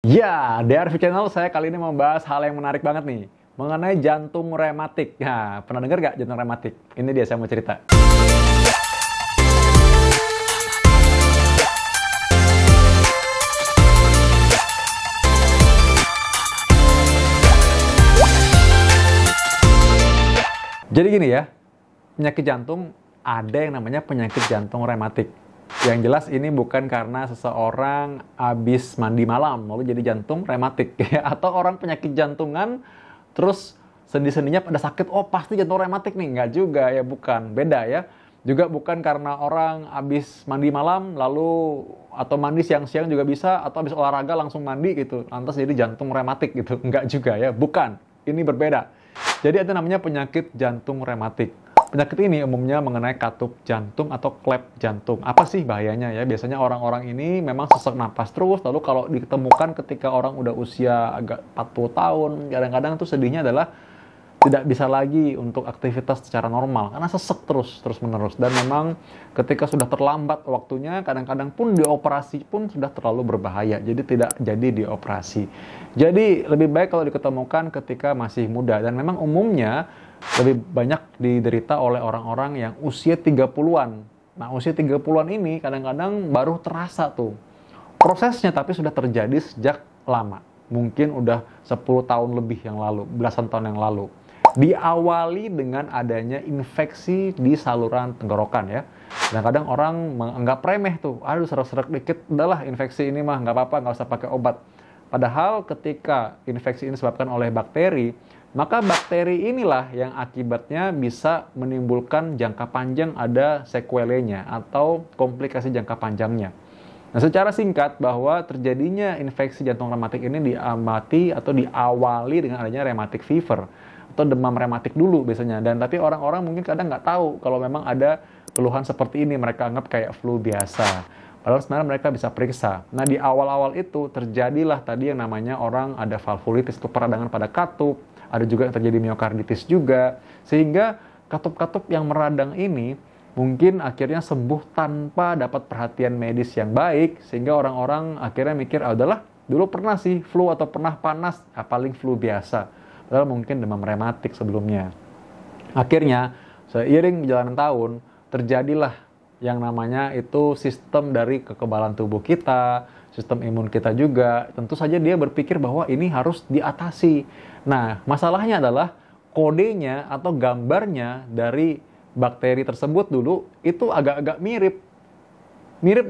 Ya, di RV Channel saya kali ini membahas hal yang menarik banget nih, mengenai jantung rematik. Nah, pernah dengar nggak jantung rematik? Ini dia saya mau cerita. Jadi gini ya, penyakit jantung ada yang namanya penyakit jantung rematik. Yang jelas ini bukan karena seseorang habis mandi malam lalu jadi jantung rematik ya, atau orang penyakit jantungan terus sendi-sendinya pada sakit, oh pasti jantung rematik nih. Nggak juga ya, bukan, beda ya. Juga bukan karena orang habis mandi malam lalu atau mandi siang-siang juga bisa, atau habis olahraga langsung mandi gitu lantas jadi jantung rematik gitu. Nggak juga ya, bukan. Ini berbeda. Jadi ada namanya penyakit jantung rematik. Penyakit ini umumnya mengenai katup jantung atau klep jantung. Apa sih bahayanya ya? Biasanya orang-orang ini memang sesak napas terus, lalu kalau ditemukan ketika orang udah usia agak 40 tahun, kadang-kadang tuh sedihnya adalah tidak bisa lagi untuk aktivitas secara normal karena sesek terus-menerus. Dan memang ketika sudah terlambat waktunya, kadang-kadang pun dioperasi pun sudah terlalu berbahaya, jadi tidak jadi dioperasi. Jadi lebih baik kalau diketemukan ketika masih muda, dan memang umumnya lebih banyak diderita oleh orang-orang yang usia 30-an. Nah, usia 30-an ini kadang-kadang baru terasa tuh prosesnya, tapi sudah terjadi sejak lama. Mungkin udah 10 tahun lebih yang lalu, belasan tahun yang lalu. Diawali dengan adanya infeksi di saluran tenggorokan ya. Kadang-kadang orang menganggap remeh tuh, aduh serak-serak dikit, udahlah infeksi ini mah nggak apa-apa, nggak usah pakai obat. Padahal ketika infeksi ini disebabkan oleh bakteri, maka bakteri inilah yang akibatnya bisa menimbulkan jangka panjang ada sequelenya atau komplikasi jangka panjangnya. Nah, secara singkat bahwa terjadinya infeksi jantung rematik ini diamati atau diawali dengan adanya rheumatic fever atau demam rematik dulu biasanya. Dan tapi orang-orang mungkin kadang nggak tahu kalau memang ada keluhan seperti ini, mereka anggap kayak flu biasa. Padahal sebenarnya mereka bisa periksa. Nah, di awal-awal itu terjadilah tadi yang namanya orang ada valvulitis, itu peradangan pada katup, ada juga yang terjadi miokarditis juga, sehingga katup-katup yang meradang ini mungkin akhirnya sembuh tanpa dapat perhatian medis yang baik, sehingga orang-orang akhirnya mikir, ah udahlah, dulu pernah sih flu atau pernah panas, paling flu biasa. Padahal mungkin demam rematik sebelumnya. Akhirnya, seiring berjalan tahun, terjadilah yang namanya itu sistem dari kekebalan tubuh kita, sistem imun kita juga. Tentu saja dia berpikir bahwa ini harus diatasi. Nah, masalahnya adalah kodenya atau gambarnya dari bakteri tersebut dulu itu agak-agak mirip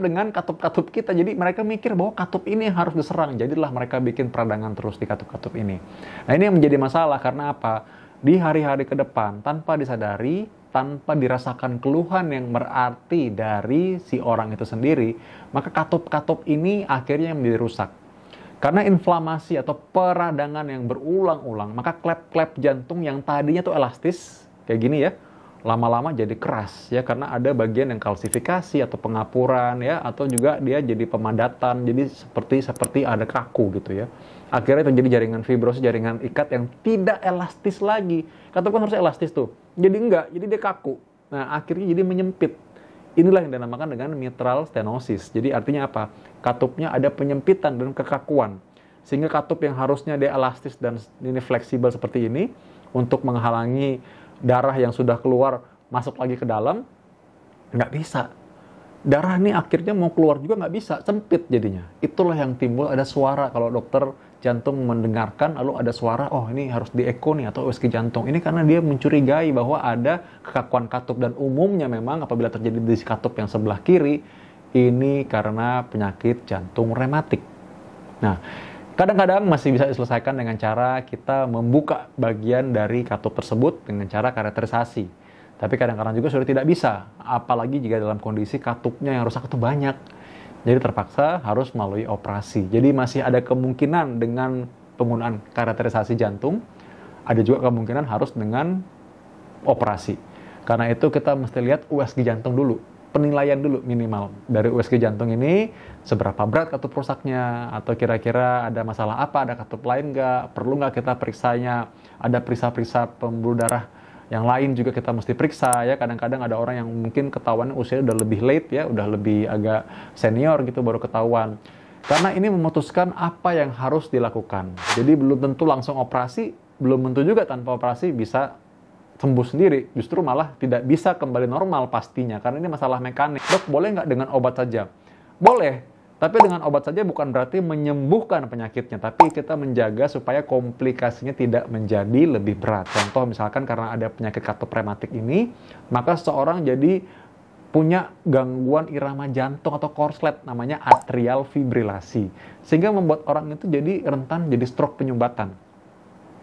dengan katup-katup kita. Jadi mereka mikir bahwa katup ini harus diserang. Jadilah mereka bikin peradangan terus di katup-katup ini. Nah, ini yang menjadi masalah karena apa? Di hari-hari ke depan, tanpa disadari, tanpa dirasakan keluhan yang berarti dari si orang itu sendiri, maka katup-katup ini akhirnya menjadi rusak. Karena inflamasi atau peradangan yang berulang-ulang, maka klep-klep jantung yang tadinya tuh elastis, kayak gini ya, lama-lama jadi keras ya, karena ada bagian yang kalsifikasi atau pengapuran ya, atau juga dia jadi pemadatan, jadi seperti ada kaku gitu ya. Akhirnya terjadi jaringan fibrosis, jaringan ikat yang tidak elastis lagi. Katup kan harus elastis tuh, jadi enggak, jadi dia kaku. Nah, akhirnya jadi menyempit. Inilah yang dinamakan dengan mitral stenosis. Jadi artinya apa? Katupnya ada penyempitan dan kekakuan. Sehingga katup yang harusnya dia elastis dan ini fleksibel seperti ini untuk menghalangi darah yang sudah keluar masuk lagi ke dalam, nggak bisa. Darah ini akhirnya mau keluar juga nggak bisa, sempit jadinya. Itulah yang timbul ada suara kalau dokter jantung mendengarkan, lalu ada suara, oh ini harus dieko nih atau USG jantung. Ini karena dia mencurigai bahwa ada kekakuan katup, dan umumnya memang apabila terjadi di katup yang sebelah kiri, ini karena penyakit jantung rematik. Nah, kadang-kadang masih bisa diselesaikan dengan cara kita membuka bagian dari katup tersebut dengan cara kateterisasi. Tapi kadang-kadang juga sudah tidak bisa, apalagi jika dalam kondisi katupnya yang rusak itu banyak. Jadi terpaksa harus melalui operasi. Jadi masih ada kemungkinan dengan penggunaan kateterisasi jantung, ada juga kemungkinan harus dengan operasi. Karena itu kita mesti lihat USG jantung dulu. Penilaian dulu minimal dari USG jantung ini, seberapa berat katup rusaknya, atau kira-kira ada masalah apa, ada katup lain nggak, perlu nggak kita periksanya, ada periksa-periksa pembuluh darah yang lain juga kita mesti periksa ya. Kadang-kadang ada orang yang mungkin ketahuan usia udah lebih late ya, udah lebih agak senior gitu baru ketahuan. Karena ini memutuskan apa yang harus dilakukan. Jadi belum tentu langsung operasi, belum tentu juga tanpa operasi bisa sembuh sendiri. Justru malah tidak bisa kembali normal pastinya, karena ini masalah mekanik. Dok, boleh nggak dengan obat saja? Boleh. Tapi dengan obat saja bukan berarti menyembuhkan penyakitnya, tapi kita menjaga supaya komplikasinya tidak menjadi lebih berat. Contoh misalkan karena ada penyakit katup rematik ini, maka seseorang jadi punya gangguan irama jantung atau korslet, namanya atrial fibrilasi. Sehingga membuat orang itu jadi rentan jadi stroke penyumbatan.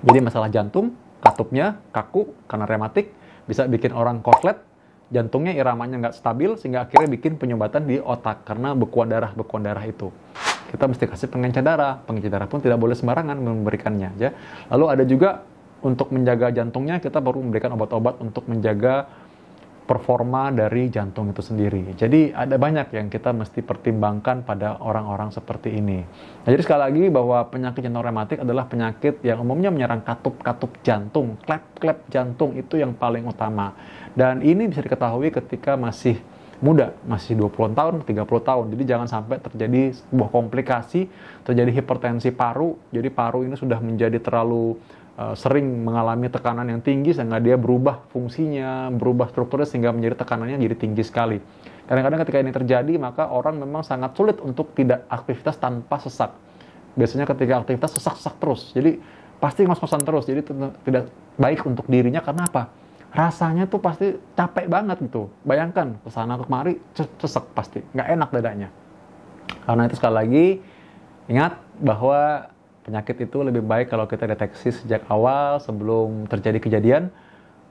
Jadi masalah jantung, katupnya kaku karena rematik, bisa bikin orang korslet, jantungnya iramanya nggak stabil sehingga akhirnya bikin penyumbatan di otak karena bekuan darah itu. Kita mesti kasih pengencer darah pun tidak boleh sembarangan memberikannya ya. Lalu ada juga untuk menjaga jantungnya kita baru memberikan obat-obat untuk menjaga performa dari jantung itu sendiri. Jadi ada banyak yang kita mesti pertimbangkan pada orang-orang seperti ini. Nah, jadi sekali lagi bahwa penyakit jantung rematik adalah penyakit yang umumnya menyerang katup-katup jantung, klep-klep jantung itu yang paling utama. Dan ini bisa diketahui ketika masih muda, masih 20 tahun, 30 tahun. Jadi jangan sampai terjadi sebuah komplikasi, terjadi hipertensi paru. Jadi paru ini sudah menjadi terlalu sering mengalami tekanan yang tinggi sehingga dia berubah fungsinya, berubah strukturnya sehingga menjadi tekanannya jadi tinggi sekali. Kadang-kadang ketika ini terjadi maka orang memang sangat sulit untuk tidak aktivitas tanpa sesak. Biasanya ketika aktivitas sesak-sesak terus, jadi pasti ngos-ngosan terus, jadi tidak baik untuk dirinya. Karena apa? Rasanya tuh pasti capek banget gitu. Bayangkan kesana kemari sesek pasti, nggak enak dadanya. Karena itu sekali lagi ingat bahwa penyakit itu lebih baik kalau kita deteksi sejak awal sebelum terjadi kejadian.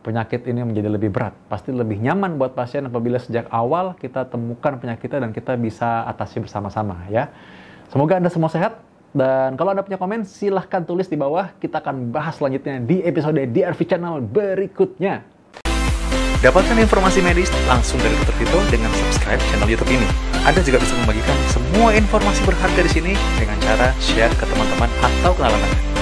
Penyakit ini menjadi lebih berat. Pasti lebih nyaman buat pasien apabila sejak awal kita temukan penyakitnya dan kita bisa atasi bersama-sama ya. Semoga Anda semua sehat. Dan kalau Anda punya komen, silahkan tulis di bawah. Kita akan bahas selanjutnya di episode DRV Channel berikutnya. Dapatkan informasi medis langsung dari Dr. Vito dengan subscribe channel YouTube ini. Anda juga bisa membagikan semua informasi berharga di sini dengan cara share ke teman-teman atau kenalan Anda.